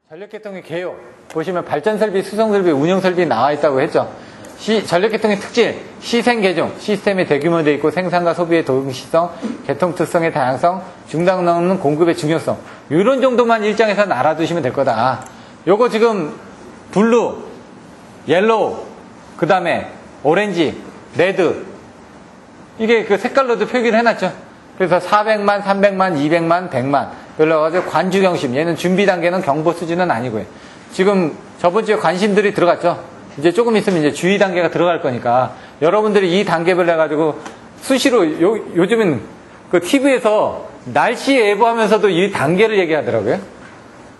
전력계통의 개요. 보시면 발전설비, 수송설비, 운영설비 나와 있다고 했죠. 전력계통의 특질, 시생계종, 시스템이 대규모되어 있고 생산과 소비의 동시성, 계통특성의 다양성, 중단 없는 공급의 중요성. 이런 정도만 일장에서는 알아두시면 될 거다. 요거 지금 블루, 옐로우, 그 다음에 오렌지, 레드. 이게 그 색깔로도 표기를 해놨죠. 그래서 400만, 300만, 200만, 100만. 연락가지고 관주경심. 얘는 준비 단계는 경보 수준은 아니고요. 지금 저번 주에 관심들이 들어갔죠. 이제 조금 있으면 이제 주의 단계가 들어갈 거니까 여러분들이 이 단계별로 해가지고 수시로 요즘은 그 TV에서 날씨 예보하면서도 이 단계를 얘기하더라고요.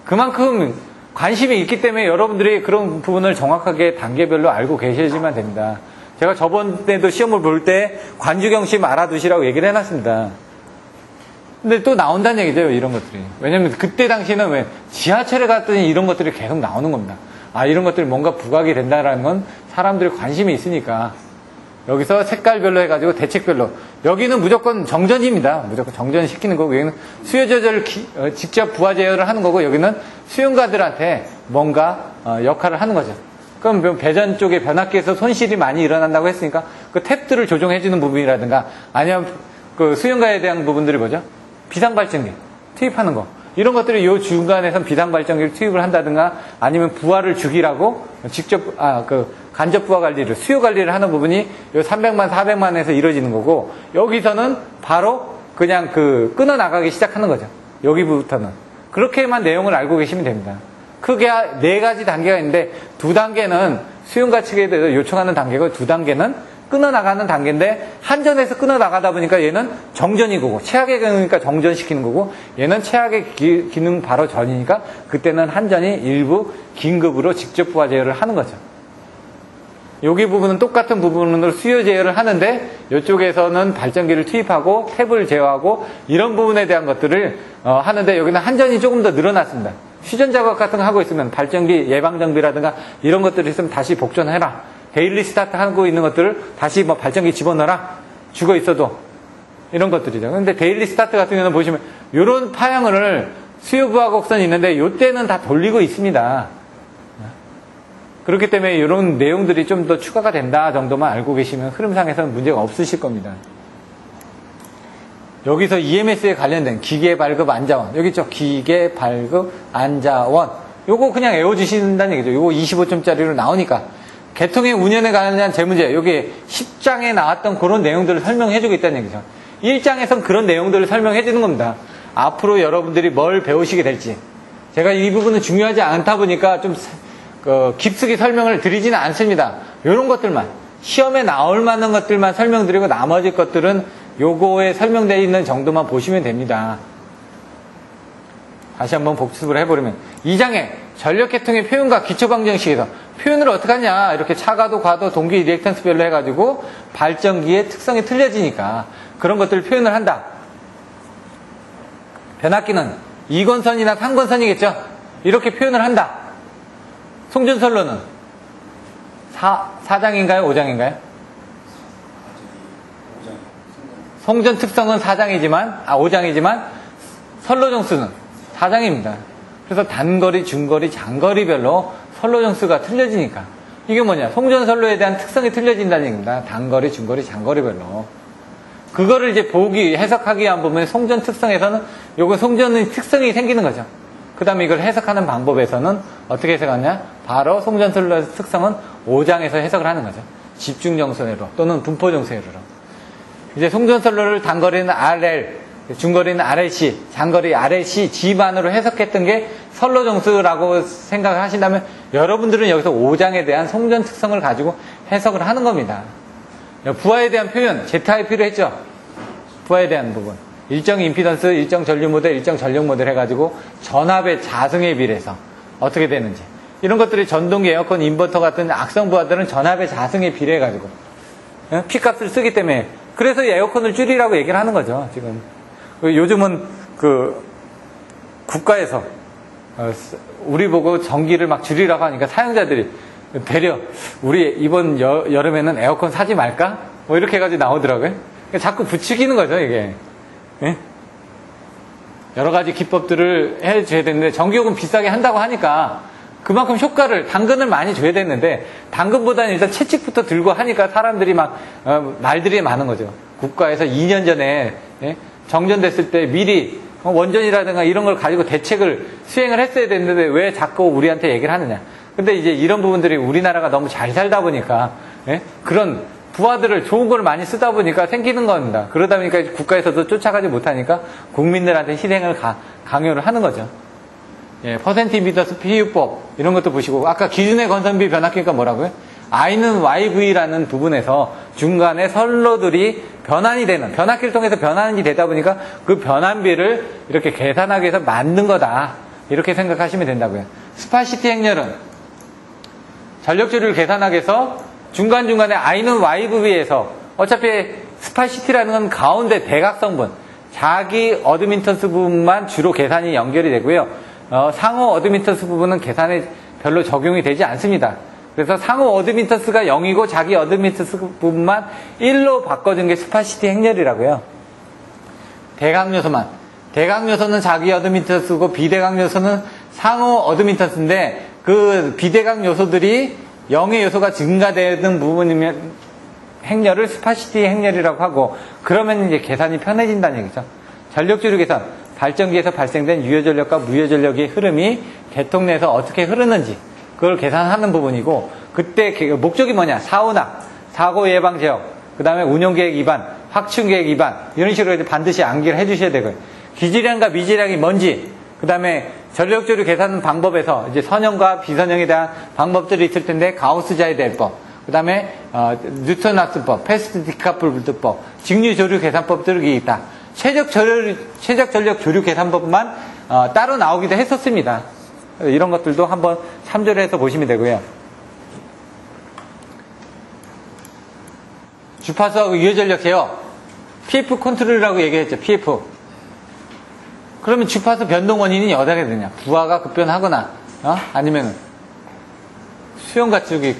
그만큼 관심이 있기 때문에 여러분들이 그런 부분을 정확하게 단계별로 알고 계셔야지만 됩니다. 제가 저번에도 시험을 볼 때 관주경심 알아두시라고 얘기를 해놨습니다. 근데 또 나온다는 얘기죠, 이런 것들이. 왜냐면 그때 당시에는 왜 지하철에 갔더니 이런 것들이 계속 나오는 겁니다. 아, 이런 것들이 뭔가 부각이 된다라는 건 사람들이 관심이 있으니까. 여기서 색깔별로 해가지고 대책별로. 여기는 무조건 정전입니다. 무조건 정전시키는 거고, 여기는 수요 조절을 직접 부하 제어를 하는 거고, 여기는 수용가들한테 뭔가 역할을 하는 거죠. 그럼 배전 쪽에 변압기에서 손실이 많이 일어난다고 했으니까 그 탭들을 조정해주는 부분이라든가 아니면 그 수용가에 대한 부분들이 뭐죠? 비상발전기 투입하는 거. 이런 것들이 요 중간에선 비상발전기를 투입을 한다든가 아니면 부하를 죽이라고 직접, 간접 부하 관리를, 수요 관리를 하는 부분이 요 300만, 400만에서 이루어지는 거고 여기서는 바로 그냥 끊어 나가기 시작하는 거죠. 여기부터는. 그렇게만 내용을 알고 계시면 됩니다. 크게 4가지 단계가 있는데 2단계는 수용가 측에 대해서 요청하는 단계고 2단계는 끊어나가는 단계인데 한전에서 끊어나가다 보니까 얘는 정전이 거고 최악의 경우니까 정전시키는 거고 얘는 최악의 기능 바로 전이니까 그때는 한전이 일부 긴급으로 직접 부하 제어를 하는 거죠. 여기 부분은 똑같은 부분으로 수요 제어를 하는데 이쪽에서는 발전기를 투입하고 탭을 제어하고 이런 부분에 대한 것들을 하는데 여기는 한전이 조금 더 늘어났습니다. 휴전 작업 같은 거 하고 있으면 발전기 예방 정비라든가 이런 것들이 있으면 다시 복전해라. 데일리 스타트 하고 있는 것들을 다시 발전기 집어넣어라. 죽어 있어도. 이런 것들이죠. 근데 데일리 스타트 같은 경우는 보시면 이런 파형을 수요 부하 곡선이 있는데 이때는 다 돌리고 있습니다. 그렇기 때문에 이런 내용들이 좀 더 추가가 된다 정도만 알고 계시면 흐름상에서는 문제가 없으실 겁니다. 여기서 EMS에 관련된 기계 발급 안자원. 여기 있죠? 기계 발급 안자원. 요거 그냥 외워주신다는 얘기죠. 요거 25점짜리로 나오니까. 계통의 운영에 관한 재문제. 여기 10장에 나왔던 그런 내용들을 설명해주고 있다는 얘기죠. 1장에선 그런 내용들을 설명해주는 겁니다. 앞으로 여러분들이 뭘 배우시게 될지. 제가 이 부분은 중요하지 않다 보니까 좀 깊숙이 설명을 드리지는 않습니다. 요런 것들만. 시험에 나올 만한 것들만 설명드리고 나머지 것들은 요거에 설명되어 있는 정도만 보시면 됩니다. 다시 한번 복습을 해보려면 2장에 전력계통의 표현과 기초방정식에서 표현을 어떻게 하냐 이렇게 차가도 과도 동기 리액턴스별로 해가지고 발전기의 특성이 틀려지니까 그런 것들을 표현을 한다. 변압기는 2건선이나 3건선이겠죠. 이렇게 표현을 한다. 송전선로는 4장인가요? 5장인가요? 송전 특성은 5장이지만 선로 정수는 4장입니다. 그래서 단거리, 중거리, 장거리별로 선로 정수가 틀려지니까 이게 뭐냐? 송전 선로에 대한 특성이 틀려진다는 얘기입니다. 단거리, 중거리, 장거리별로. 그거를 이제 해석하기 위한 부분에 송전 특성에서는 요거 송전의 특성이 생기는 거죠. 그 다음에 이걸 해석하는 방법에서는 어떻게 해석하냐? 바로 송전 선로의 특성은 5장에서 해석을 하는 거죠. 집중 정수회로 또는 분포 정수회로. 이제 송전 선로를 단거리는 RL, 중거리는 RLC, 장거리 RLC, G만으로 해석했던 게 선로 정수라고 생각을 하신다면 여러분들은 여기서 5장에 대한 송전 특성을 가지고 해석을 하는 겁니다. 부하에 대한 표현, Z하에 필요했죠? 부하에 대한 부분. 일정 임피던스, 일정 전류 모델, 일정 전력 모델 해가지고 전압의 자승에 비례해서 어떻게 되는지. 이런 것들이 전동기, 에어컨, 인버터 같은 악성 부하들은 전압의 자승에 비례해가지고 P값을 쓰기 때문에 그래서 에어컨을 줄이라고 얘기를 하는 거죠, 지금. 요즘은 국가에서 우리 보고 전기를 막 줄이라고 하니까 사용자들이 되려 우리 이번 여름에는 에어컨 사지 말까? 이렇게 해가지고 나오더라고요. 자꾸 부추기는 거죠, 이게. 예? 여러 가지 기법들을 해줘야 되는데 전기요금 비싸게 한다고 하니까 그만큼 효과를 당근을 많이 줘야 되는데 당근보다는 일단 채찍부터 들고 하니까 사람들이 막 말들이 많은 거죠. 국가에서 2년 전에 정전됐을 때 미리 원전이라든가 이런 걸 가지고 대책을 수행을 했어야 되는데 왜 자꾸 우리한테 얘기를 하느냐. 근데 이제 이런 부분들이 우리나라가 너무 잘 살다 보니까 그런 부하들을 좋은 걸 많이 쓰다 보니까 생기는 겁니다. 그러다 보니까 국가에서도 쫓아가지 못하니까 국민들한테 희생을 강요를 하는 거죠. 퍼센트 인비더스 PU법 이런 것도 보시고 아까 기준의 건선비 변압기니까 뭐라고요? I는 YV라는 부분에서 중간에 선로들이 변환이 되는 변압기를 통해서 변환이 되다 보니까 그 변환비를 이렇게 계산하기 위해서 만든 거다. 이렇게 생각하시면 된다고요. 스파시티 행렬은 전력조류를 계산하기 위해서 중간중간에 I는 YV에서 어차피 스파시티라는 건 가운데 대각성분 자기 어드민턴스 부분만 주로 계산이 연결이 되고요. 상호 어드민턴스 부분은 계산에 별로 적용이 되지 않습니다. 그래서 상호 어드민턴스가 0이고 자기 어드민턴스 부분만 1로 바꿔준 게 스파시티 행렬이라고요. 대각요소만. 대각요소는 자기 어드민턴스고 비대각요소는 상호 어드민턴스인데 그 비대각 요소들이 0의 요소가 증가되는 부분이면 행렬을 스파시티 행렬이라고 하고 그러면 이제 계산이 편해진다는 얘기죠. 전력조류 계산. 발전기에서 발생된 유효전력과 무효전력의 흐름이 계통 내에서 어떻게 흐르는지 그걸 계산하는 부분이고 그때 목적이 뭐냐? 사운학, 사고 예방 제어, 그 다음에 운용계획 위반, 확충계획 위반 이런 식으로 반드시 암기를 해주셔야 되고요. 기질량과 미질량이 뭔지 그 다음에 전력조류 계산 방법에서 이제 선형과 비선형에 대한 방법들이 있을 텐데 가우스자의 대법, 그 다음에 뉴턴-락스법, 패스트 디카플드법, 직류조류 계산법들이 있다. 최적 전력 조류 계산법만 따로 나오기도 했었습니다. 이런 것들도 한번 참조를 해서 보시면 되고요. 주파수하고 유효전력 제어, PF 컨트롤이라고 얘기했죠. PF. 그러면 주파수 변동 원인이 어떻게 되냐? 부하가 급변하거나, 아니면 수용 가축이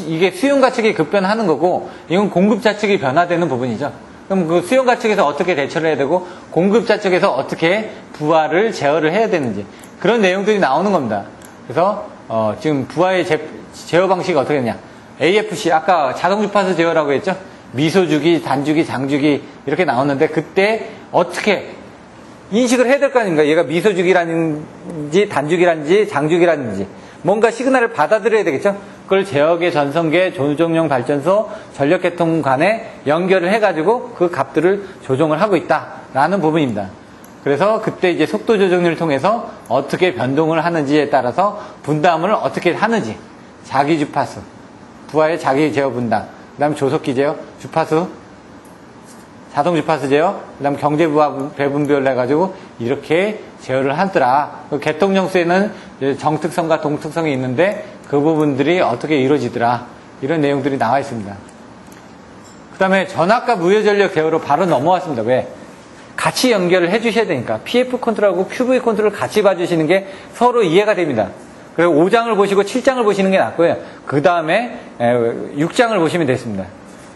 이게 수용 가축이 급변하는 거고, 이건 공급자 측이 변화되는 부분이죠. 그럼 그 수용가 측에서 어떻게 대처를 해야 되고 공급자 측에서 어떻게 부하를 제어를 해야 되는지 그런 내용들이 나오는 겁니다. 그래서 지금 부하의 제어 방식이 어떻게 되냐? AFC 아까 자동주파수 제어라고 했죠? 미소주기, 단주기, 장주기 이렇게 나오는데 그때 어떻게 인식을 해야 될 거 아닙니까? 얘가 미소주기라는지 단주기라는지 장주기라는지 뭔가 시그널을 받아들여야 되겠죠? 그걸 제어계, 전선계, 조정용 발전소, 전력계통 간에 연결을 해가지고 그 값들을 조정을 하고 있다라는 부분입니다. 그래서 그때 이제 속도 조정률을 통해서 어떻게 변동을 하는지에 따라서 분담을 어떻게 하는지 자기 주파수, 부하의 자기 제어 분담, 그 다음에 조속기 제어, 주파수, 자동 주파수 제어, 그 다음에 경제 부하 배분비율로 해가지고 이렇게 제어를 하더라. 계통령수에는 정특성과 동특성이 있는데 그 부분들이 어떻게 이루어지더라. 이런 내용들이 나와 있습니다. 그 다음에 전압과 무효전력 제어로 바로 넘어왔습니다. 왜? 같이 연결을 해주셔야 되니까. PF 컨트롤하고 QV 컨트롤을 같이 봐주시는 게 서로 이해가 됩니다. 그래서 5장을 보시고 7장을 보시는 게 낫고요. 그 다음에 6장을 보시면 됐습니다.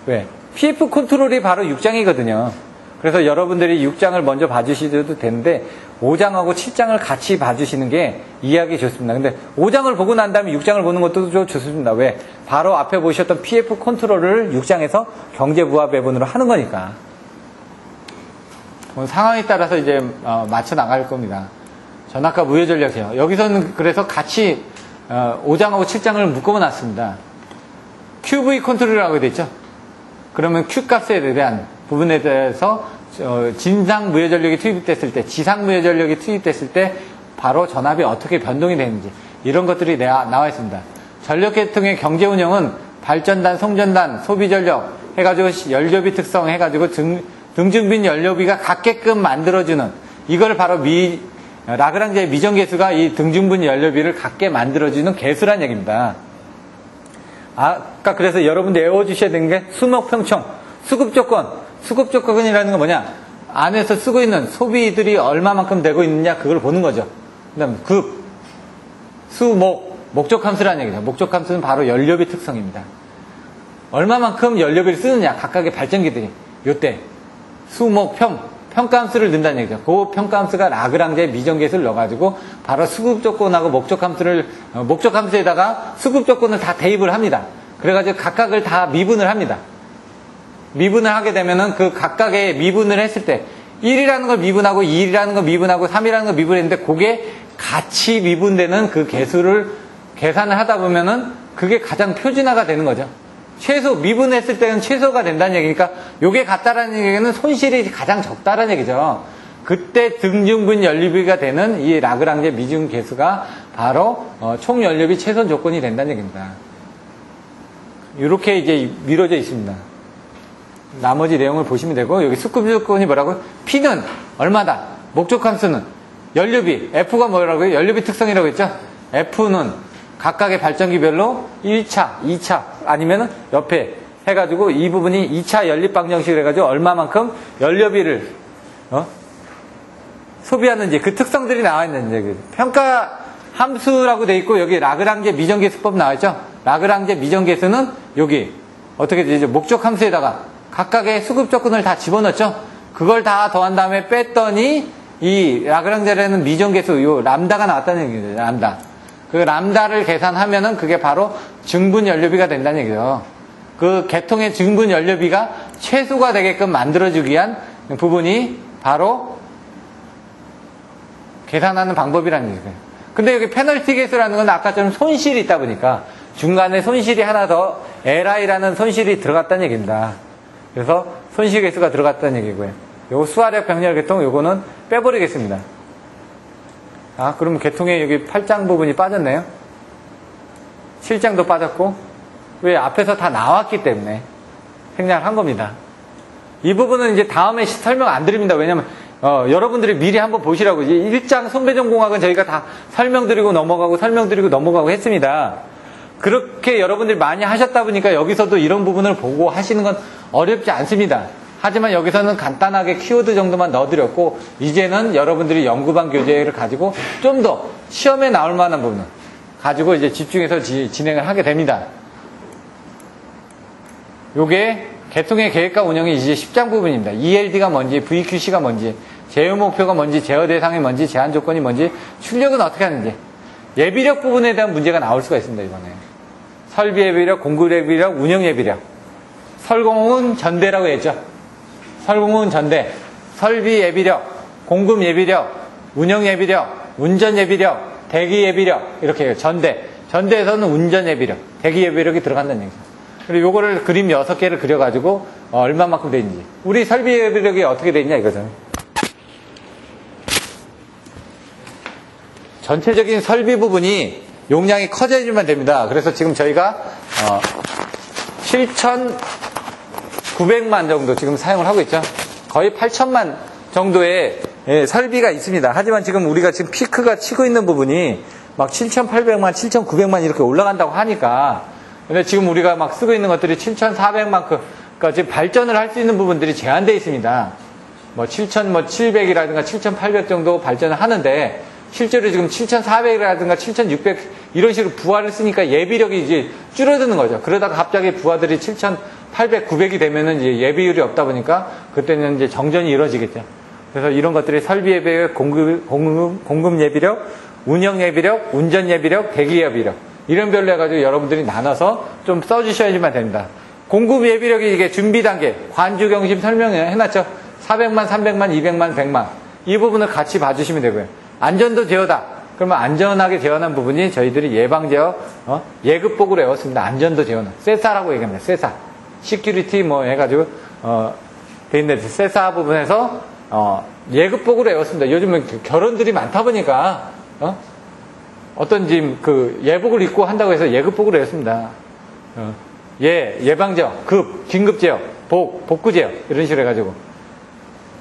왜? PF 컨트롤이 바로 6장이거든요. 그래서 여러분들이 6장을 먼저 봐주셔도 되는데 5장하고 7장을 같이 봐주시는 게 이해하기 좋습니다. 근데 5장을 보고 난 다음에 6장을 보는 것도 좋습니다. 왜? 바로 앞에 보셨던 PF 컨트롤을 6장에서 경제부하 배분으로 하는 거니까. 상황에 따라서 이제 맞춰 나갈 겁니다. 전압과 무효전력 제어. 여기서는 그래서 같이 5장하고 7장을 묶어놨습니다. QV 컨트롤이라고 되어 있죠. 그러면 Q 값에 대한 부분에 대해서 진상 무효전력이 투입됐을 때, 지상 무효전력이 투입됐을 때 바로 전압이 어떻게 변동이 되는지 이런 것들이 나와 있습니다. 전력계통의 경제운영은 발전단, 송전단, 소비전력 해가지고 연료비 특성 해가지고 등중빈 연료비가 같게끔 만들어주는 이걸 바로 라그랑제의 미정계수가 이 등중분 연료비를 같게 만들어주는 계수란 얘기입니다. 아까 그래서 여러분들 외워주셔야 되는 게 수목평총, 수급조건. 수급조건이라는 건 뭐냐? 안에서 쓰고 있는 소비들이 얼마만큼 되고 있느냐 그걸 보는 거죠. 그 다음 급, 수목, 목적함수라는 얘기죠. 목적함수는 바로 연료비 특성입니다. 얼마만큼 연료비를 쓰느냐 각각의 발전기들이 요때 수목, 평가함수를 넣는다는 얘기죠. 그 평가함수가 라그랑제 미정계수를 넣어가지고 바로 수급 조건하고 목적 함수에다가 수급 조건을 다 대입을 합니다. 그래가지고 각각을 다 미분을 합니다. 미분을 하게 되면은 그 각각의 미분을 했을 때 1이라는 걸 미분하고 2라는 걸 미분하고 3이라는 걸 미분했는데 그게 같이 미분되는 그 개수를 계산을 하다 보면은 그게 가장 표준화가 되는 거죠. 최소 미분했을 때는 최소가 된다는 얘기니까 요게 같다라는 얘기는 손실이 가장 적다라는 얘기죠. 그때 등중분 연료비가 되는 이 라그랑제 미중 계수가 바로 총 연료비 최선 조건이 된다는 얘기입니다. 이렇게 이제 미뤄져 있습니다. 나머지 내용을 보시면 되고 여기 수급 조건이 뭐라고요? P는 얼마다? 목적 함수는 연료비, F가 뭐라고요? 연료비 특성이라고 했죠? F는 각각의 발전기별로 1차, 2차 아니면 옆에 해가지고 이 부분이 2차 연립방정식을 해가지고 얼마만큼 연료비를 소비하는지 그 특성들이 나와 있는지 평가 함수라고 돼 있고 여기 라그랑제 미정계수법 나와 있죠? 라그랑제 미정계수는 여기 어떻게 되죠? 목적 함수에다가 각각의 수급 조건을 다 집어넣었죠? 그걸 다 더한 다음에 뺐더니 이 라그랑제라는 미정계수 요 람다가 나왔다는 얘기죠. 람다. 그 람다를 계산하면은 그게 바로 증분 연료비가 된다는 얘기죠. 그 계통의 증분 연료비가 최소가 되게끔 만들어주기 위한 부분이 바로 계산하는 방법이라는 얘기예요. 근데 여기 페널티 계수라는 건 아까처럼 손실이 있다 보니까 중간에 손실이 하나 더 LI라는 손실이 들어갔다는 얘기입니다. 그래서 손실 계수가 들어갔다는 얘기고요. 요 수화력 병렬 계통 요거는 빼버리겠습니다. 아, 그러면 계통에 여기 8장 부분이 빠졌네요. 7장도 빠졌고, 왜 앞에서 다 나왔기 때문에 생략을 한 겁니다. 이 부분은 이제 다음에 설명 안 드립니다. 왜냐면, 여러분들이 미리 한번 보시라고. 1장 손배정공학은 저희가 다 설명드리고 넘어가고 했습니다. 그렇게 여러분들이 많이 하셨다 보니까 여기서도 이런 부분을 보고 하시는 건 어렵지 않습니다. 하지만 여기서는 간단하게 키워드 정도만 넣어드렸고 이제는 여러분들이 연구반 교재를 가지고 좀 더 시험에 나올 만한 부분을 가지고 이제 집중해서 진행을 하게 됩니다. 요게 계통의 계획과 운영이 이제 10장 부분입니다. ELD가 뭔지, VQC가 뭔지, 제휴 목표가 뭔지, 제어 대상이 뭔지, 제한 조건이 뭔지, 출력은 어떻게 하는지 예비력 부분에 대한 문제가 나올 수가 있습니다. 이번에 설비 예비력, 공급 예비력, 운영 예비력. 설공은 전대라고 했죠. 설공은 전대, 설비 예비력, 공급 예비력, 운영 예비력, 운전 예비력, 대기 예비력 이렇게 해요. 전대에서는 운전 예비력, 대기 예비력이 들어간다는 얘기죠. 그리고 요거를 그림 6개를 그려가지고 얼마만큼 돼 있는지. 우리 설비 예비력이 어떻게 돼 있냐 이거죠. 전체적인 설비 부분이 용량이 커져야지만 됩니다. 그래서 지금 저희가 7,900만 정도 지금 사용을 하고 있죠. 거의 8,000만 정도의 설비가 있습니다. 하지만 지금 우리가 지금 피크가 치고 있는 부분이 막 7,800만, 7,900만 이렇게 올라간다고 하니까 근데 지금 우리가 막 쓰고 있는 것들이 7,400만큼 그러니까 지금 발전을 할 수 있는 부분들이 제한되어 있습니다. 뭐 7,700이라든가 7,800 정도 발전을 하는데 실제로 지금 7,400이라든가 7,600 이런 식으로 부하를 쓰니까 예비력이 이제 줄어드는 거죠. 그러다가 갑자기 부하들이 7,800, 900이 되면은 이제 예비율이 없다 보니까 그때는 이제 정전이 이루어지겠죠. 그래서 이런 것들이 설비 예비력, 공급 예비력, 운영 예비력, 운전 예비력, 대기 예비력 이런 별로 해가지고 여러분들이 나눠서 좀 써주셔야지만 됩니다. 공급 예비력이 이게 준비 단계, 관주 경심 설명해놨죠. 400만, 300만, 200만, 100만 이 부분을 같이 봐주시면 되고요. 안전도 제어다. 그러면 안전하게 제어하는 부분이 저희들이 예방 제어, 예급복으로 외웠습니다. 안전도 제어는 세사라고 얘기합니다. 세사, 시큐리티 뭐 해가지고 돼 있는데 세사 부분에서 예급복으로 외웠습니다. 요즘은 결혼들이 많다 보니까 어떤 지금 그 예복을 입고 한다고 해서 예급복으로 외웠습니다. 예방 제어, 급, 긴급 제어, 복구 제어 이런 식으로 해가지고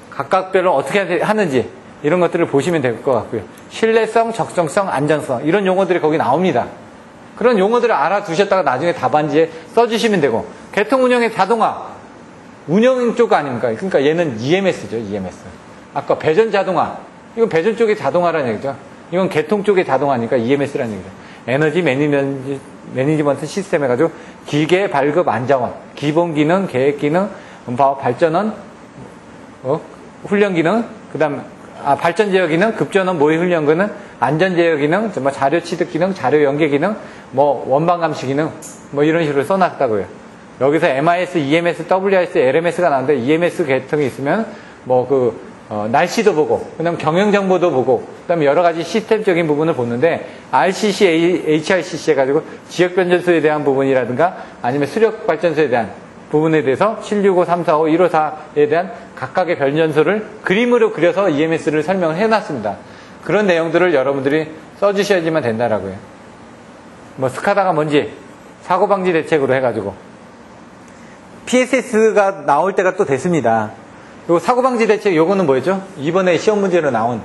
각각별로 어떻게 하는지. 이런 것들을 보시면 될 것 같고요. 신뢰성, 적정성, 안전성 이런 용어들이 거기 나옵니다. 그런 용어들을 알아두셨다가 나중에 답안지에 써주시면 되고 계통 운영의 자동화 운영 쪽 아닙니까? 그러니까 얘는 EMS죠. EMS. 아까 배전 자동화 이건 배전 쪽의 자동화라는 얘기죠. 이건 계통 쪽의 자동화니까 EMS라는 얘기죠. 에너지 매니지먼트 시스템 해가지고 기계 발급 안정화 기본 기능, 계획 기능, 발전원 훈련 기능, 그 다음, 발전 제어 기능, 급전원 모의 훈련 기능, 안전 제어 기능, 뭐 자료 취득 기능, 자료 연계 기능, 뭐 원방 감시 기능, 뭐 이런 식으로 써놨다고요. 여기서 MIS, EMS, WIS, LMS가 나오는데 EMS 계통이 있으면 날씨도 보고, 그 다음 경영 정보도 보고, 그 다음에 여러 가지 시스템적인 부분을 보는데 RCC, HRCC 해가지고 지역 변전소에 대한 부분이라든가 아니면 수력 발전소에 대한 부분에 대해서 765, 345, 154에 대한 각각의 변전소를 그림으로 그려서 EMS를 설명을 해놨습니다. 그런 내용들을 여러분들이 써주셔야지만 된다라고요. 뭐 스카다가 뭔지 사고방지 대책으로 해가지고 PSS가 나올 때가 또 됐습니다. 요 사고방지 대책 요거는 뭐였죠? 이번에 시험 문제로 나온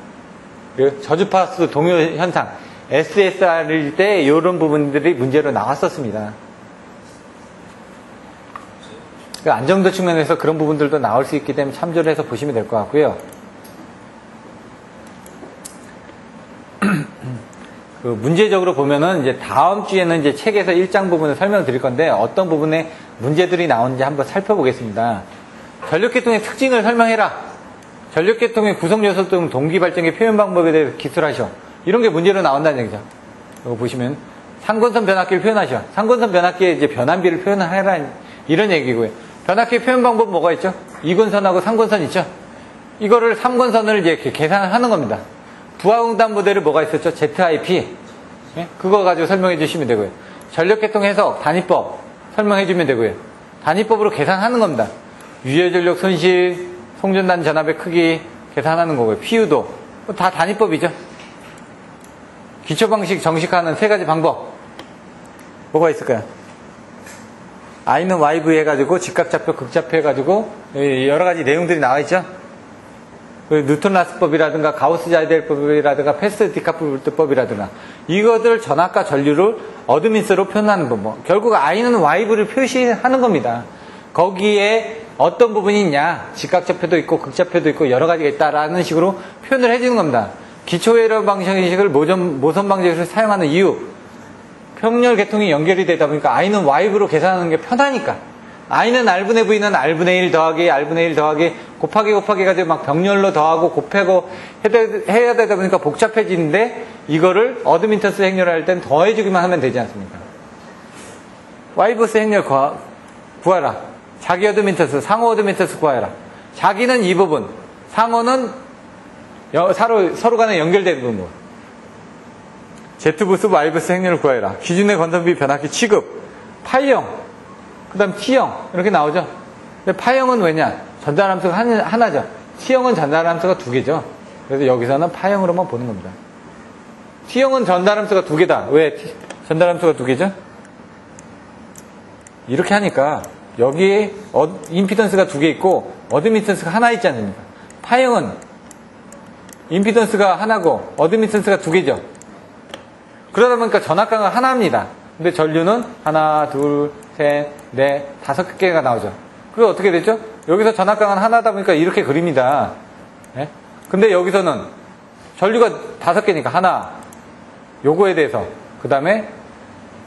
저주파수 동요 현상 SSR일 때 이런 부분들이 문제로 나왔었습니다. 안정도 측면에서 그런 부분들도 나올 수 있기 때문에 참조를 해서 보시면 될 것 같고요. 문제적으로 보면은 이제 다음 주에는 이제 책에서 1장 부분을 설명드릴 건데 어떤 부분에 문제들이 나오는지 한번 살펴보겠습니다. 전력계통의 특징을 설명해라. 전력계통의 구성요소 등 동기발전기 표현 방법에 대해서 기술하셔. 이런 게 문제로 나온다는 얘기죠. 이거 보시면 상권선 변압기를 표현하셔. 상권선 변압기에 이제 변압비를 표현하라. 이런 얘기고요. 변압기 표현 방법 뭐가 있죠? 2권선하고 3권선 있죠? 이거를 3권선을 이제 계산을 하는 겁니다. 부하응답 모델이 뭐가 있었죠? ZIP. 예? 그거 가지고 설명해 주시면 되고요. 전력계통 해석, 단위법 설명해 주면 되고요. 단위법으로 계산하는 겁니다. 유효전력 손실, 송전단 전압의 크기 계산하는 거고요. PU도 다 단위법이죠. 기초방식 정식화하는 세 가지 방법 뭐가 있을까요? I는 YV 해가지고 직각좌표, 극좌표 해가지고 여러 가지 내용들이 나와 있죠. 뉴턴 라스법이라든가 가우스 자이델법이라든가 패스트 디카플트법이라든가 이것들 전압과 전류를 어드민스로 표현하는 법. 결국 I는 YV를 표시하는 겁니다. 거기에 어떤 부분이 있냐, 직각좌표도 있고 극좌표도 있고 여러 가지가 있다라는 식으로 표현을 해주는 겁니다. 기초회로 방정식을 모선 방정식을 사용하는 이유, 평렬 계통이 연결이 되다 보니까 I는 Y부로 계산하는 게 편하니까. I는 R분의 V는 R분의 1 더하기 R분의 1 더하기 곱하기 가지고 막 병렬로 더하고 곱하고 해야 되다 보니까 복잡해지는데 이거를 어드민턴스 행렬을 할 땐 더해주기만 하면 되지 않습니까? Y버스 행렬 구하라. 자기 어드민턴스, 상호 어드민턴스 구하라. 자기는 이 부분, 상호는 서로 간에 연결되는 부분. Z부스, Y부스 행렬을 구하라. 기준의 건선비 변압기 취급, 파이형, 그 다음 T형 이렇게 나오죠. 근데 파형은 왜냐? 전달함수가 하나죠. T형은 전달함수가 두 개죠. 그래서 여기서는 파형으로만 보는 겁니다. T형은 전달함수가 두 개다. 왜 전달함수가 두 개죠? 이렇게 하니까 여기에 임피던스가 두 개 있고 어드미턴스가 하나 있지 않습니까? 파형은 임피던스가 하나고 어드미턴스가 두 개죠. 그러다 보니까 전압강은 하나입니다. 근데 전류는 하나, 둘, 셋, 넷, 5개가 나오죠. 그리고 어떻게 되죠? 여기서 전압강은 하나다 보니까 이렇게 그립니다. 예? 근데 여기서는 전류가 5개니까 하나, 요거에 대해서, 그 다음에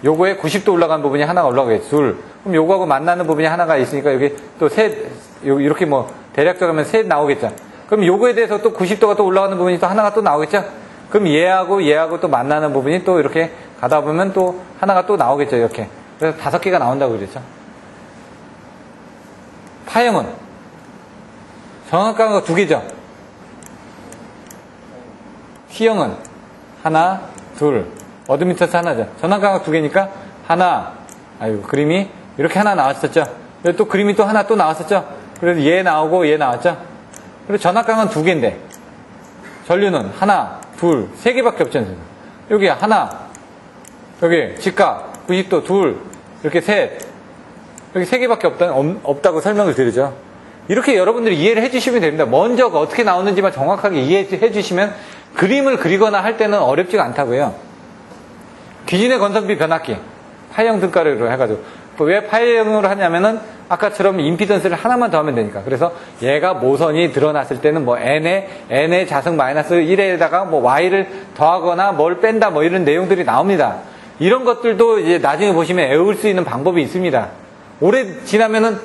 요거에 90도 올라간 부분이 하나가 올라가겠죠. 둘. 그럼 요거하고 만나는 부분이 하나가 있으니까 여기 또 셋, 이렇게 뭐 대략적으로 하면 셋 나오겠죠. 그럼 요거에 대해서 또 90도가 또 올라가는 부분이 또 하나가 또 나오겠죠. 그럼 얘하고 또 만나는 부분이 또 이렇게 가다 보면 또 하나가 또 나오겠죠. 이렇게. 그래서 5개가 나온다고 그랬죠. 파형은 정확한 거 2개죠. T형은 하나, 둘, 어드미턴스 하나죠. 전압강각 2개니까 하나, 그림이 이렇게 하나 나왔었죠. 또 그림이 또 하나 또 나왔었죠. 그래서 얘 나오고 얘 나왔죠. 그리고 전압강은 2개인데 전류는 하나, 둘, 3개밖에 없지 않습니까? 여기 하나, 여기 직각 90도 둘, 이렇게 셋, 여기 3개밖에 없다고 설명을 드리죠. 이렇게 여러분들이 이해를 해주시면 됩니다. 먼저 어떻게 나오는지만 정확하게 이해해 주시면 그림을 그리거나 할 때는 어렵지가 않다고요. 기준의 건선비 변압기 파형 등가르기로 해가지고 왜 파형으로 하냐면은 아까처럼 임피던스를 하나만 더하면 되니까. 그래서 얘가 모선이 드러났을 때는 뭐 n의 자승 마이너스 1에다가 뭐 y를 더하거나 뭘 뺀다 뭐 이런 내용들이 나옵니다. 이런 것들도 이제 나중에 보시면 외울 수 있는 방법이 있습니다. 오래 지나면은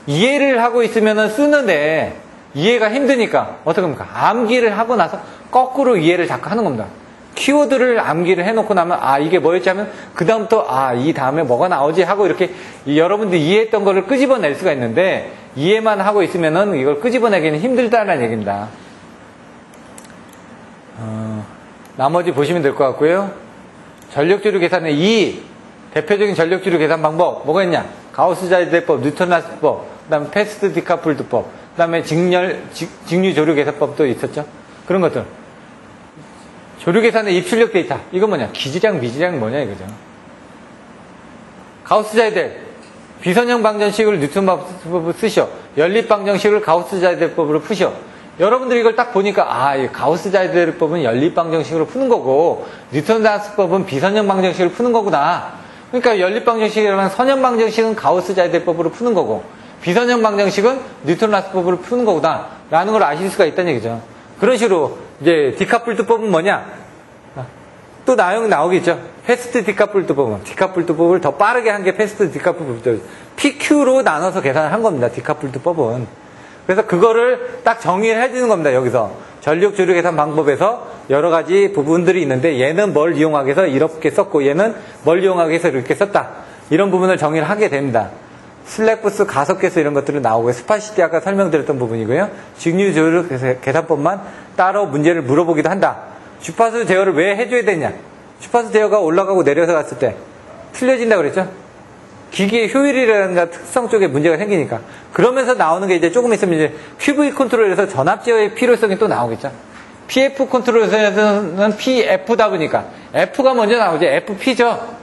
이해를 하고 있으면은 쓰는데 이해가 힘드니까 어떻게 합니까? 암기를 하고 나서 거꾸로 이해를 자꾸 하는 겁니다. 키워드를 암기를 해놓고 나면 이게 뭐였지 하면 그 다음부터 이 다음에 뭐가 나오지 하고 이렇게 여러분들이 이해했던 거를 끄집어낼 수가 있는데 이해만 하고 있으면은 이걸 끄집어내기는 힘들다는 얘기입니다. 나머지 보시면 될 것 같고요. 전력주류 계산의 대표적인 전력주류 계산 방법 뭐가 있냐? 가우스-자이대법, 뉴턴-라스법, 그 다음에 패스트 디카플드법, 그 다음에 직류 조류 계산법도 있었죠. 그런 것들. 조류 계산의 입출력 데이터. 이건 뭐냐? 기질량, 미질량 뭐냐 이거죠. 가우스-자이대 비선형 방정식을 뉴턴-라스법을 쓰시오. 연립 방정식을 가우스-자이대법으로 푸시오. 여러분들이 이걸 딱 보니까 이 가우스-자이대법은 연립 방정식으로 푸는 거고 뉴턴-라스법은 비선형 방정식을 푸는 거구나. 그러니까 연립 방정식이라면 선형 방정식은 가우스-자이대법으로 푸는 거고 비선형 방정식은 뉴턴-라스법으로 푸는 거구나 라는 걸 아실 수가 있다는 얘기죠. 그런 식으로 이제 디카플드법은 뭐냐? 또 나오겠죠. 패스트 디카플드법은 디카플드법을 더 빠르게 한 게 패스트 디카플드법. PQ로 나눠서 계산을 한 겁니다. 디카플드법은. 그래서 그거를 딱 정의를 해주는 겁니다. 여기서 전력 조류 계산 방법에서 여러 가지 부분들이 있는데 얘는 뭘 이용하기 위해서 이렇게 썼고 얘는 뭘 이용하기 위해서 이렇게 썼다. 이런 부분을 정의를 하게 됩니다. 슬랙부스, 가속계수 이런 것들은 나오고요. 스파시티 아까 설명드렸던 부분이고요. 직류 조류 계산법만 따로 문제를 물어보기도 한다. 주파수 제어를 왜 해줘야 되냐? 주파수 제어가 올라가고 내려서 갔을 때 틀려진다 그랬죠? 기기의 효율이라든가 특성 쪽에 문제가 생기니까. 그러면서 나오는 게 이제 조금 있으면 이제 PV 컨트롤에서 전압 제어의 필요성이 또 나오겠죠. PF 컨트롤에서는 PF다 보니까 F가 먼저 나오죠. FP죠.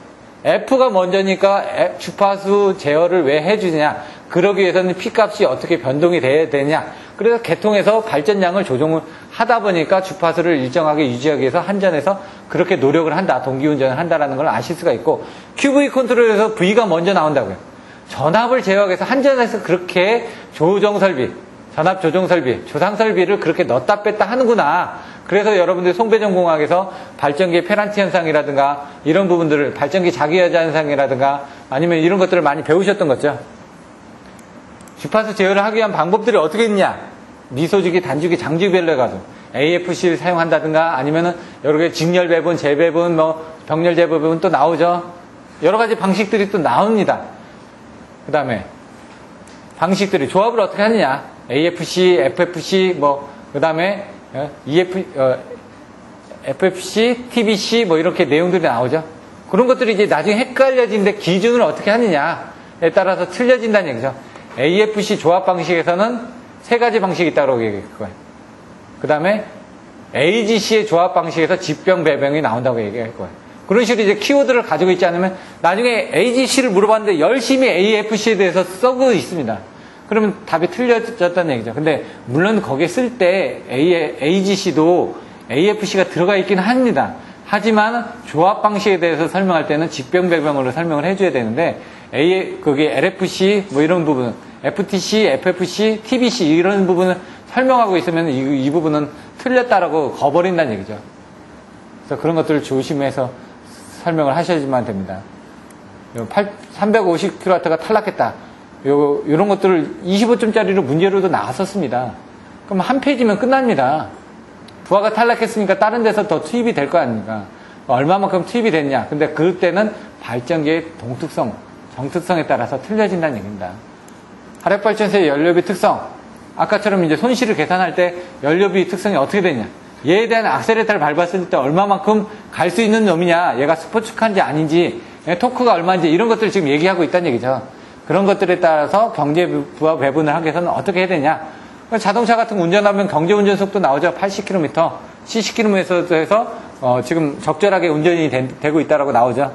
F가 먼저니까 주파수 제어를 왜 해주냐. 그러기 위해서는 P값이 어떻게 변동이 돼야 되냐. 그래서 계통에서 발전량을 조정을 하다 보니까 주파수를 일정하게 유지하기 위해서 한전에서 그렇게 노력을 한다. 동기운전을 한다라는 걸 아실 수가 있고 QV 컨트롤에서 V가 먼저 나온다고요. 전압을 제어하기 위해서 한전에서 그렇게 조정 설비, 전압 조정 설비, 조상 설비를 그렇게 넣었다 뺐다 하는구나. 그래서 여러분들 송배전공학에서 발전기의 페란티 현상이라든가 이런 부분들을 발전기 자기여자 현상이라든가 아니면 이런 것들을 많이 배우셨던 거죠. 주파수 제어를 하기 위한 방법들이 어떻게 있냐? 미소주기, 단주기, 장주기별로 해가지고 AFC를 사용한다든가 아니면은 여러 개 직렬 배분, 재배분, 병렬 재배분 또 나오죠. 여러 가지 방식들이 또 나옵니다. 그 다음에 방식들이 조합을 어떻게 하느냐? AFC, FFC, 그 다음에 FFC, TBC 이렇게 내용들이 나오죠. 그런 것들이 이제 나중에 헷갈려지는데 기준을 어떻게 하느냐에 따라서 틀려진다는 얘기죠. AFC 조합 방식에서는 세 가지 방식이 있다고 얘기할 거예요. 그 다음에 AGC의 조합 방식에서 집병, 배병이 나온다고 얘기할 거예요. 그런 식으로 이제 키워드를 가지고 있지 않으면 나중에 AGC를 물어봤는데 열심히 AFC에 대해서 써고 있습니다. 그러면 답이 틀려졌다는 얘기죠. 근데 물론 거기에 쓸 때 AGC도 AFC가 들어가 있긴 합니다. 하지만 조합 방식에 대해서 설명할 때는 집병, 배병으로 설명을 해줘야 되는데 그게 LFC 이런 부분, FTC, FFC, TBC 이런 부분을 설명하고 있으면 이 부분은 틀렸다라고 거버린다는 얘기죠. 그래서 그런 것들을 조심해서 설명을 하셔야지만 됩니다. 350kW가 탈락했다. 이런 것들을 25점짜리로 문제로도 나왔었습니다. 그럼 한 페이지면 끝납니다. 부하가 탈락했으니까 다른 데서 더 투입이 될 거 아닙니까? 얼마만큼 투입이 됐냐. 근데 그때는 발전기의 동특성, 정특성에 따라서 틀려진다는 얘기입니다. 화력발전소의 연료비 특성. 아까처럼 이제 손실을 계산할 때 연료비 특성이 어떻게 되냐. 얘에 대한 악셀레터를 밟았을 때 얼마만큼 갈 수 있는 놈이냐. 얘가 스포츠카인지 아닌지, 토크가 얼마인지 이런 것들을 지금 얘기하고 있다는 얘기죠. 그런 것들에 따라서 경제 부하 배분을 하기 위해서는 어떻게 해야 되냐. 자동차 같은 거 운전하면 경제운전 속도 나오죠. 80km, 70km에서 지금 적절하게 운전이 되고 있다라고 나오죠.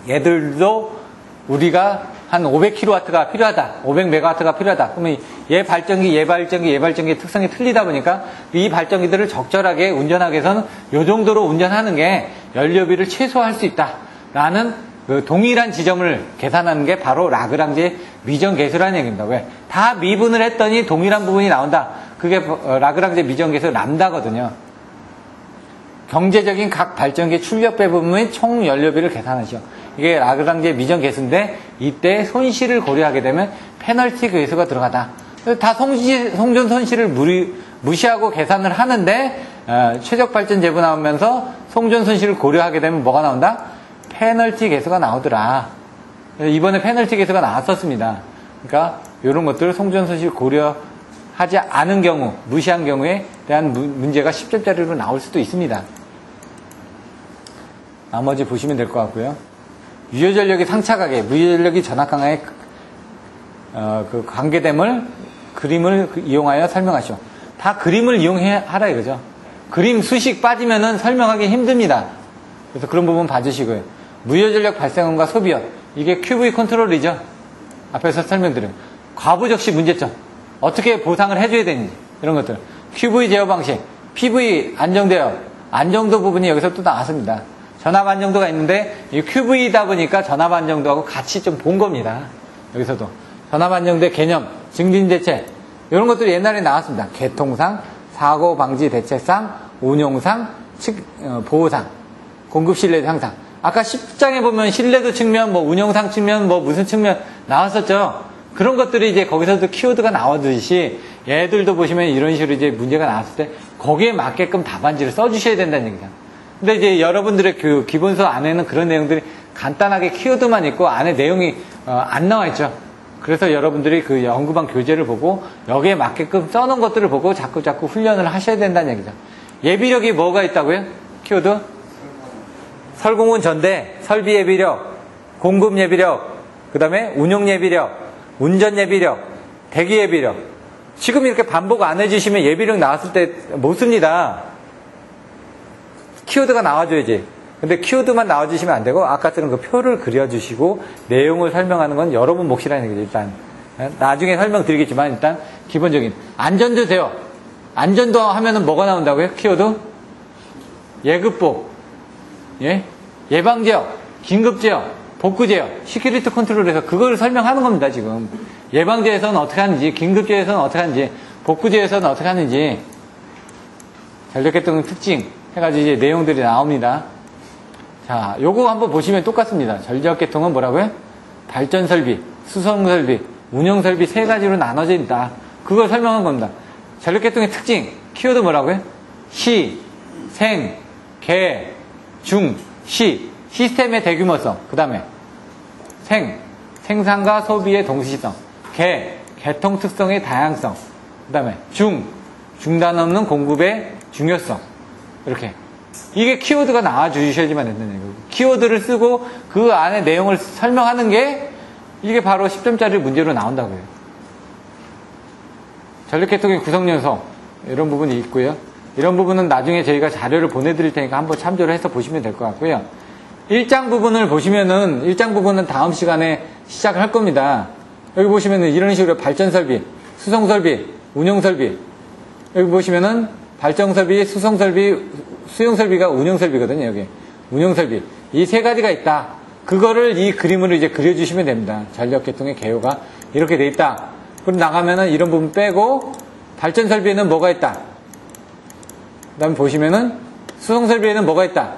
얘들도 우리가 한 500kW가 필요하다. 500MW가 필요하다. 그러면 얘 발전기의 특성이 틀리다 보니까 이 발전기들을 적절하게 운전하기 위해서는 이 정도로 운전하는 게 연료비를 최소화할 수 있다라는 그 동일한 지점을 계산하는 게 바로 라그랑제 미정계수라는 얘기입니다. 왜? 다 미분을 했더니 동일한 부분이 나온다. 그게 라그랑제 미정계수 람다거든요. 경제적인 각 발전기의 출력 배분의 총 연료비를 계산하시오. 이게 라그랑제 미정계수인데 이때 손실을 고려하게 되면 페널티 계수가 들어가다. 다 송전 손실을 무시하고 계산을 하는데 최적 발전 제보 나오면서 송전 손실을 고려하게 되면 뭐가 나온다? 페널티 계수가 나오더라. 이번에 페널티 계수가 나왔었습니다. 그러니까 이런 것들 송전 손실 고려하지 않은 경우, 무시한 경우에 대한 문제가 10점짜리로 나올 수도 있습니다. 나머지 보시면 될 것 같고요. 유효전력이 상차가게, 무효전력이 전압강하에 그 관계됨을 그림을 이용하여 설명하시오. 다 그림을 이용하라 이거죠. 그림 수식 빠지면은 설명하기 힘듭니다. 그래서 그런 부분 봐주시고요. 무효전력 발생원과 소비원, 이게 QV 컨트롤이죠. 앞에서 설명드린 과부적시 문제점, 어떻게 보상을 해줘야 되는지 이런 것들. QV 제어 방식, PV 안정도 부분이 여기서 또 나왔습니다. 전압 안정도가 있는데 이 QV다 보니까 전압 안정도하고 같이 좀 본 겁니다. 여기서도 전압 안정도의 개념, 증진 대책 이런 것들이 옛날에 나왔습니다. 개통상, 사고 방지 대책상, 운용상, 보호상, 공급 신뢰도 향상. 아까 10장에 보면 신뢰도 측면, 뭐 운용상 측면, 뭐 무슨 측면 나왔었죠. 그런 것들이 이제 거기서도 키워드가 나오듯이 얘들도 보시면 이런 식으로 이제 문제가 나왔을 때 거기에 맞게끔 답안지를 써주셔야 된다는 얘기죠. 근데 이제 여러분들의 그 기본서 안에는 그런 내용들이 간단하게 키워드만 있고 안에 내용이 안 나와 있죠. 그래서 여러분들이 그 연구반 교재를 보고 여기에 맞게끔 써놓은 것들을 보고 자꾸 훈련을 하셔야 된다는 얘기죠. 예비력이 뭐가 있다고요? 키워드? 설공은 전대, 설비 예비력, 공급 예비력, 그 다음에 운용 예비력, 운전 예비력, 대기 예비력. 지금 이렇게 반복 안 해주시면 예비력 나왔을 때 못 씁니다. 키워드가 나와줘야지. 근데 키워드만 나와주시면 안 되고 아까처럼 그 표를 그려주시고 내용을 설명하는 건 여러분 몫이라는 얘기죠. 일단 나중에 설명드리겠지만 일단 기본적인 안전도 돼요. 안전도 하면은 뭐가 나온다고요? 키워드? 예급복, 예방제어, 긴급제어, 복구제어, 시큐리티 컨트롤에서 그걸 설명하는 겁니다. 지금 예방제에서는 어떻게 하는지, 긴급제에서는 어떻게 하는지, 복구제에서는 어떻게 하는지, 전력계통 특징 해가지고 이제 내용들이 나옵니다. 자, 요거 한번 보시면 똑같습니다. 전력계통은 뭐라고요? 발전설비, 수송설비, 운영설비 세 가지로 나눠져 있다. 그걸 설명한 겁니다. 전력계통의 특징, 키워드 뭐라고요? 시, 생, 개, 중, 시, 시스템의 대규모성, 그 다음에 생산과 소비의 동시성, 개통 특성의 다양성, 그 다음에 중단 없는 공급의 중요성. 이렇게. 이게 키워드가 나와주셔야지만 된다는 거예요. 키워드를 쓰고 그 안에 내용을 설명하는 게 이게 바로 10점짜리 문제로 나온다고요. 전력계통의 구성요소, 이런 부분이 있고요. 이런 부분은 나중에 저희가 자료를 보내드릴 테니까 한번 참조를 해서 보시면 될 것 같고요. 1장 부분을 보시면은, 1장 부분은 다음 시간에 시작을 할 겁니다. 여기 보시면은 이런 식으로 발전설비, 수송설비, 운용설비. 여기 보시면은 발전설비, 수송설비, 수용설비가 운용설비거든요, 여기. 운용설비. 이 세 가지가 있다. 그거를 이 그림으로 이제 그려주시면 됩니다. 전력계통의 개요가 이렇게 돼 있다. 그럼 나가면은 이런 부분 빼고, 발전설비에는 뭐가 있다. 그 다음에 보시면은 수송설비에는 뭐가 있다.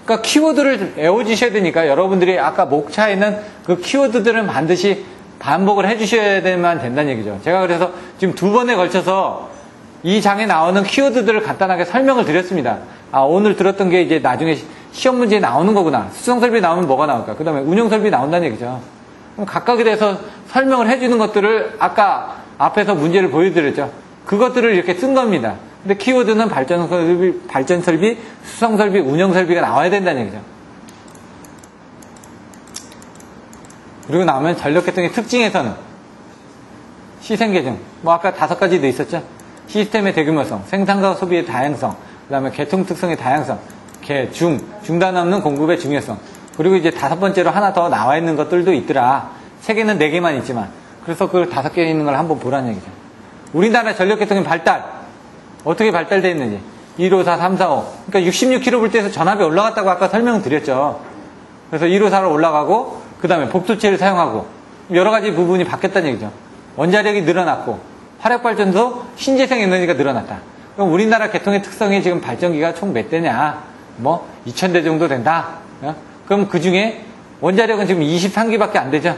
그러니까 키워드를 외워주셔야 되니까 여러분들이 아까 목차에 있는 그 키워드들은 반드시 반복을 해주셔야 되면 된다는 얘기죠. 제가 그래서 지금 2번에 걸쳐서 이 장에 나오는 키워드들을 간단하게 설명을 드렸습니다. 아, 오늘 들었던 게 이제 나중에 시험 문제에 나오는 거구나. 수송설비 나오면 뭐가 나올까? 그 다음에 운용설비 나온다는 얘기죠. 그럼 각각에 대해서 설명을 해주는 것들을 아까 앞에서 문제를 보여드렸죠. 그것들을 이렇게 쓴 겁니다. 근데 키워드는 발전설비, 수송설비, 운영설비가 나와야 된다는 얘기죠. 그리고 나오면 전력계통의 특징에서는 시생계정, 뭐 아까 5가지도 있었죠. 시스템의 대규모성, 생산과 소비의 다양성, 그 다음에 계통 특성의 다양성, 중단 없는 공급의 중요성. 그리고 이제 5번째로 하나 더 나와 있는 것들도 있더라. 3개는 4개만 있지만. 그래서 그 5개 있는 걸 한번 보라는 얘기죠. 우리나라 전력계통의 발달. 어떻게 발달되어 있는지. 154, 345. 그러니까 66kV에서 전압이 올라갔다고 아까 설명드렸죠. 그래서 154로 올라가고, 그 다음에 복도체를 사용하고, 여러 가지 부분이 바뀌었다는 얘기죠. 원자력이 늘어났고, 화력발전도 신재생 에너지가 늘어났다. 그럼 우리나라 계통의 특성이 지금 발전기가 총 몇 대냐? 뭐, 2000대 정도 된다. 그럼 그 중에 원자력은 지금 23기밖에 안 되죠.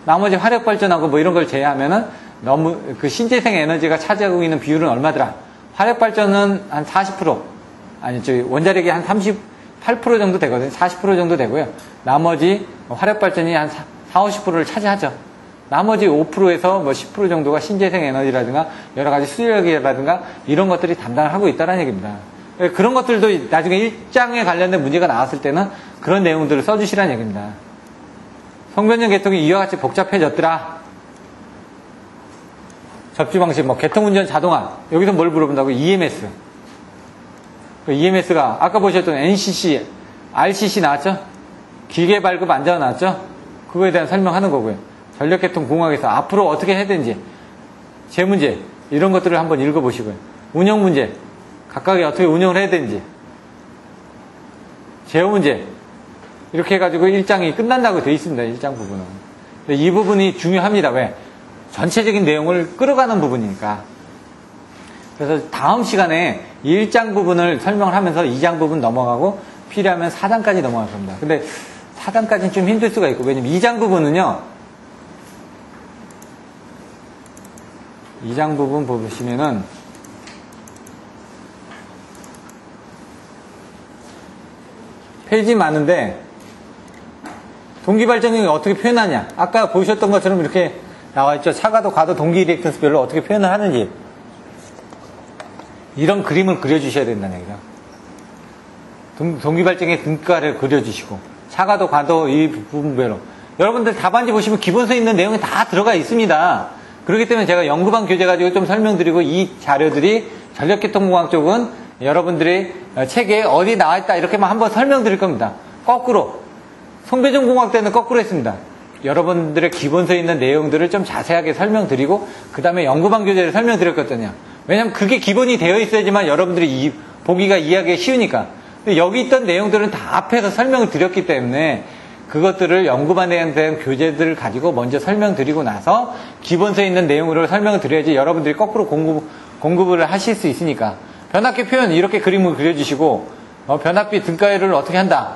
나머지 화력발전하고 뭐 이런 걸 제외하면은 너무 그 신재생 에너지가 차지하고 있는 비율은 얼마더라? 화력발전은 한 40%, 아니 원자력이 한 38% 정도 되거든요. 40% 정도 되고요. 나머지 화력발전이 한 40~50%를 차지하죠. 나머지 5%에서 뭐 10% 정도가 신재생 에너지라든가 여러 가지 수력이라든가 이런 것들이 담당을 하고 있다는 얘기입니다. 그런 것들도 나중에 일장에 관련된 문제가 나왔을 때는 그런 내용들을 써주시라는 얘기입니다. 송변전 계통이 이와 같이 복잡해졌더라. 접지 방식, 뭐 계통운전 자동화. 여기서 뭘 물어본다고? EMS. 그 EMS가 아까 보셨던 NCC, RCC 나왔죠? 기계 발급 안전 나왔죠? 그거에 대한 설명하는 거고요. 전력계통공학에서 앞으로 어떻게 해야 되는지, 제 문제 이런 것들을 한번 읽어보시고요. 운영 문제, 각각이 어떻게 운영을 해야 되는지, 제어 문제 이렇게 해가지고 1장이 끝난다고 되어 있습니다. 1장 부분은. 이 부분이 중요합니다. 왜? 전체적인 내용을 끌어가는 부분이니까. 그래서 다음 시간에 1장 부분을 설명을 하면서 2장 부분 넘어가고 필요하면 4장까지 넘어갈 겁니다. 근데 4장까지는 좀 힘들 수가 있고, 왜냐면 2장 부분은요, 2장 부분 보시면은 페이지 많은데 동기발전을 어떻게 표현하냐, 아까 보셨던 것처럼 이렇게 나와있죠. 차가도 과도 동기 리액턴스별로 어떻게 표현을 하는지, 이런 그림을 그려주셔야 된다는 얘기죠. 동기발전의 등가를 그려주시고 차가도 과도 이 부분별로 여러분들 답안지 보시면 기본서에 있는 내용이 다 들어가 있습니다. 그렇기 때문에 제가 연구반 교재 가지고 좀 설명드리고, 이 자료들이 전력계통공학 쪽은 여러분들이 책에 어디 나와있다 이렇게만 한번 설명드릴 겁니다. 거꾸로 송배전공학 때는 거꾸로 했습니다. 여러분들의 기본서에 있는 내용들을 좀 자세하게 설명드리고 그 다음에 연구반 교재를 설명드렸거든요. 왜냐면 그게 기본이 되어 있어야지만 여러분들이 보기가 이해하기 쉬우니까. 근데 여기 있던 내용들은 다 앞에서 설명을 드렸기 때문에 그것들을 연구반에 대한 교재들을 가지고 먼저 설명드리고 나서 기본서에 있는 내용으로 설명을 드려야지 여러분들이 거꾸로 공급을 하실 수 있으니까. 변압기 표현 이렇게 그림을 그려주시고, 변압비 등가율을 어떻게 한다,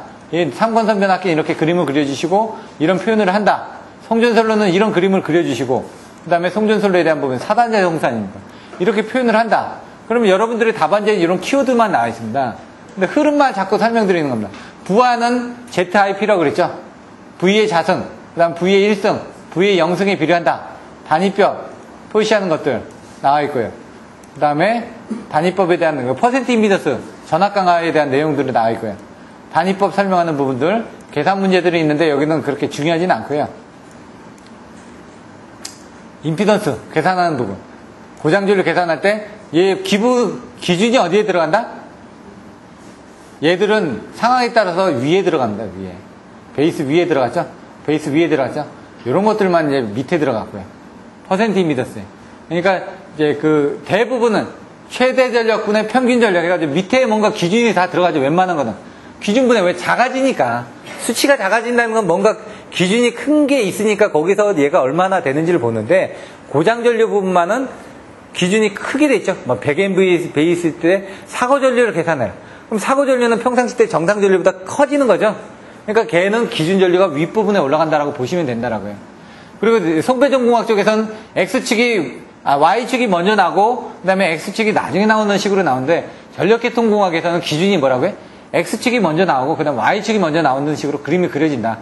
삼권선 변압기 이렇게 그림을 그려주시고 이런 표현을 한다. 송전솔로는 이런 그림을 그려주시고, 그 다음에 송전솔로에 대한 부분 4단자 정산입니다. 이렇게 표현을 한다. 그러면 여러분들의 답안지에 이런 키워드만 나와 있습니다. 근데 흐름만 자꾸 설명드리는 겁니다. 부하는 ZIP라고 그랬죠. V의 자승, 그 다음 V의 1승, V의 0승에 비례한다. 단위법 표시하는 것들 나와 있고요. 그 다음에 단위법에 대한 퍼센트 임피던스, 전압 강화에 대한 내용들이 나와 있고요. 단위법 설명하는 부분들, 계산 문제들이 있는데 여기는 그렇게 중요하지는 않고요. 임피던스 계산하는 부분, 고장률을 계산할 때 얘 기준이 어디에 들어간다? 얘들은 상황에 따라서 위에 들어갑니다. 위에. 베이스 위에 들어갔죠? 베이스 위에 들어갔죠? 이런 것들만 이제 밑에 들어갔고요. 퍼센트 임피던스. 그러니까 이제 그 대부분은 최대 전력분의 평균 전력 해가지고 밑에 뭔가 기준이 다 들어가죠. 웬만한 거는. 기준분의 왜 작아지니까. 수치가 작아진다는 건 뭔가 기준이 큰 게 있으니까 거기서 얘가 얼마나 되는지를 보는데, 고장 전류 부분만은 기준이 크게 돼 있죠. 뭐 100MV 베이스 때 사고 전류를 계산해요. 그럼 사고 전류는 평상시 때 정상 전류보다 커지는 거죠. 그러니까 걔는 기준 전류가 윗부분에 올라간다라고 보시면 된다라고요. 그리고 송배전공학 쪽에서는 Y축이 먼저 나고 그다음에 X축이 나중에 나오는 식으로 나오는데, 전력계통공학에서는 기준이 뭐라고요? X축이 먼저 나오고 그다음 Y축이 먼저 나오는 식으로 그림이 그려진다.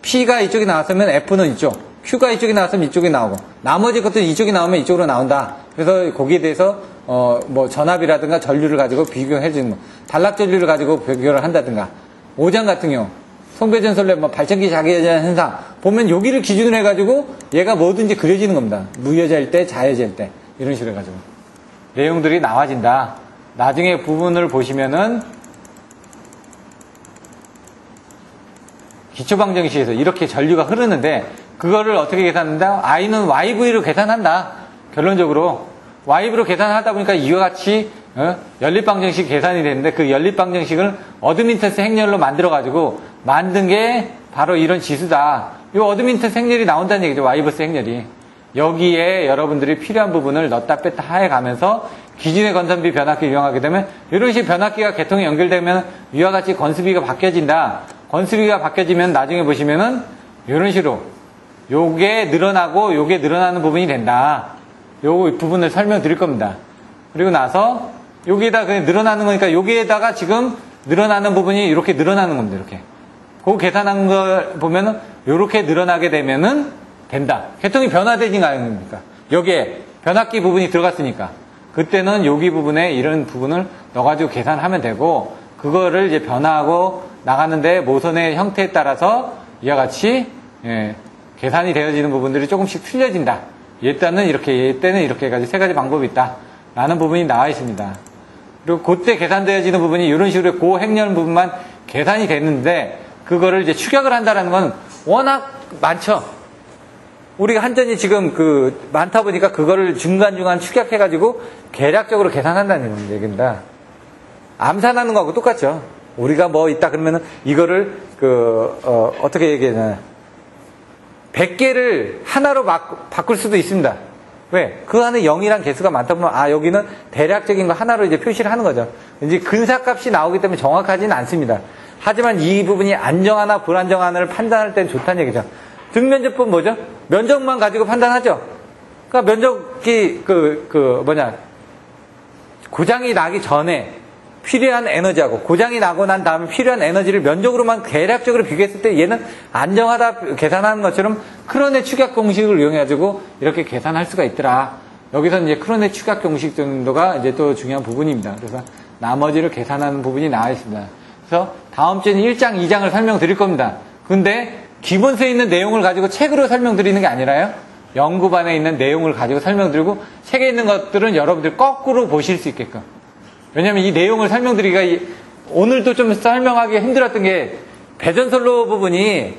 P가 이쪽이 나왔으면 F는 이쪽, Q가 이쪽이 나왔으면 이쪽이 나오고, 나머지 것들은 이쪽이 나오면 이쪽으로 나온다. 그래서 거기에 대해서 뭐 전압이라든가 전류를 가지고 비교해주는, 단락 전류를 가지고 비교를 한다든가, 5장 같은 경우 송배전솔레 뭐 발전기 자기여자 현상 보면 여기를 기준으로 해가지고 얘가 뭐든지 그려지는 겁니다. 무여자일 때, 자여자일 때, 이런 식으로 해가지고 내용들이 나와진다. 나중에 부분을 보시면은 기초방정식에서 이렇게 전류가 흐르는데 그거를 어떻게 계산한다? I는 YV로 계산한다. 결론적으로 YV로 계산하다 보니까 이와 같이 연립방정식 계산이 되는데, 그 연립방정식을 어드민턴스 행렬로 만들어가지고 만든 게 바로 이런 지수다. 이 어드민턴스 행렬이 나온다는 얘기죠. Y버스 행렬이. 여기에 여러분들이 필요한 부분을 넣었다 뺐다 해가면서 기준의 건선비 변압기를 이용하게 되면 이런 식의 변압기가 계통에 연결되면 위와 같이 건수비가 바뀌어진다. 건수비가 바뀌어지면 나중에 보시면은 이런 식으로 요게 늘어나고 요게 늘어나는 부분이 된다. 요 부분을 설명드릴 겁니다. 그리고 나서 여기에다 그냥 늘어나는 거니까 여기에다가 지금 늘어나는 부분이 이렇게 늘어나는 겁니다. 이렇게. 그거 계산한 걸 보면은 이렇게 늘어나게 되면은 된다. 계통이 변화되진 않습니까? 여기에 변압기 부분이 들어갔으니까. 그때는 여기 부분에 이런 부분을 넣어가지고 계산하면 되고, 그거를 이제 변화하고 나가는데 모선의 형태에 따라서 이와 같이, 계산이 되어지는 부분들이 조금씩 틀려진다. 얘 때는 이렇게, 얘 때는 이렇게 해가지고 세 가지 방법이 있다. 라는 부분이 나와 있습니다. 그리고 그때 계산되어지는 부분이 이런 식으로 고행렬 부분만 계산이 됐는데, 그거를 이제 추격을 한다는 건 워낙 많죠. 우리가 한전이 지금 많다 보니까 그거를 중간중간 추격해가지고 계략적으로 계산한다는 얘기입니다. 암산하는 거하고 똑같죠. 우리가 뭐 있다 그러면은 이거를 어떻게 얘기하냐. 100개를 하나로 바꿀 수도 있습니다. 왜? 그 안에 0이란 개수가 많다 보면, 여기는 대략적인 거 하나로 이제 표시를 하는 거죠. 이제 근사값이 나오기 때문에 정확하지는 않습니다. 하지만 이 부분이 안정하나 불안정하나를 판단할 때는 좋다는 얘기죠. 등면적법 뭐죠? 면적만 가지고 판단하죠. 그러니까 면적이 고장이 나기 전에 필요한 에너지하고 고장이 나고 난 다음에 필요한 에너지를 면적으로만 대략적으로 비교했을 때 얘는 안정하다 계산하는 것처럼 크론의 축약 공식을 이용해가지고 이렇게 계산할 수가 있더라. 여기서 이제 크론의 축약 공식 정도가 이제 또 중요한 부분입니다. 그래서 나머지를 계산하는 부분이 나와 있습니다. 그래서 다음 주에는 1장, 2장을 설명드릴 겁니다. 근데 기본서에 있는 내용을 가지고 책으로 설명드리는 게 아니라요. 연구반에 있는 내용을 가지고 설명드리고 책에 있는 것들은 여러분들 거꾸로 보실 수 있게끔. 왜냐면 이 내용을 설명드리기가 오늘도 좀 설명하기 힘들었던 게 배전선로 부분이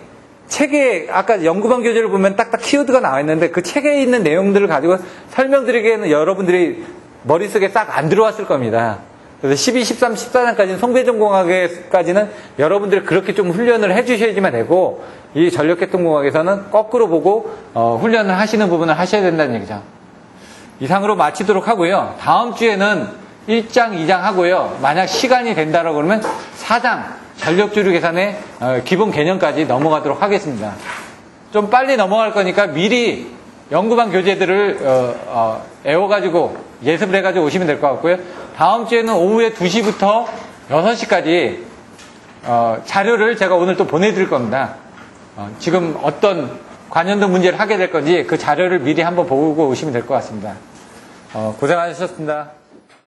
책에 아까 연구반 교재를 보면 딱딱 키워드가 나와 있는데 그 책에 있는 내용들을 가지고 설명드리기에는 여러분들이 머릿속에 싹 안 들어왔을 겁니다. 그래서 12, 13, 14장까지는 송배전공학에까지는 여러분들이 그렇게 좀 훈련을 해주셔야지만 되고 이 전력계통공학에서는 거꾸로 보고 훈련을 하시는 부분을 하셔야 된다는 얘기죠. 이상으로 마치도록 하고요. 다음 주에는 1장, 2장 하고요. 만약 시간이 된다라고 그러면 4장 전력주류 계산의 기본 개념까지 넘어가도록 하겠습니다. 좀 빨리 넘어갈 거니까 미리 연구반 교재들을 애워가지고 예습을 해가지고 오시면 될 것 같고요. 다음 주에는 오후에 2시부터 6시까지 자료를 제가 오늘 또 보내드릴 겁니다. 지금 어떤 관련도 문제를 하게 될 건지 그 자료를 미리 한번 보고 오시면 될 것 같습니다. 고생하셨습니다.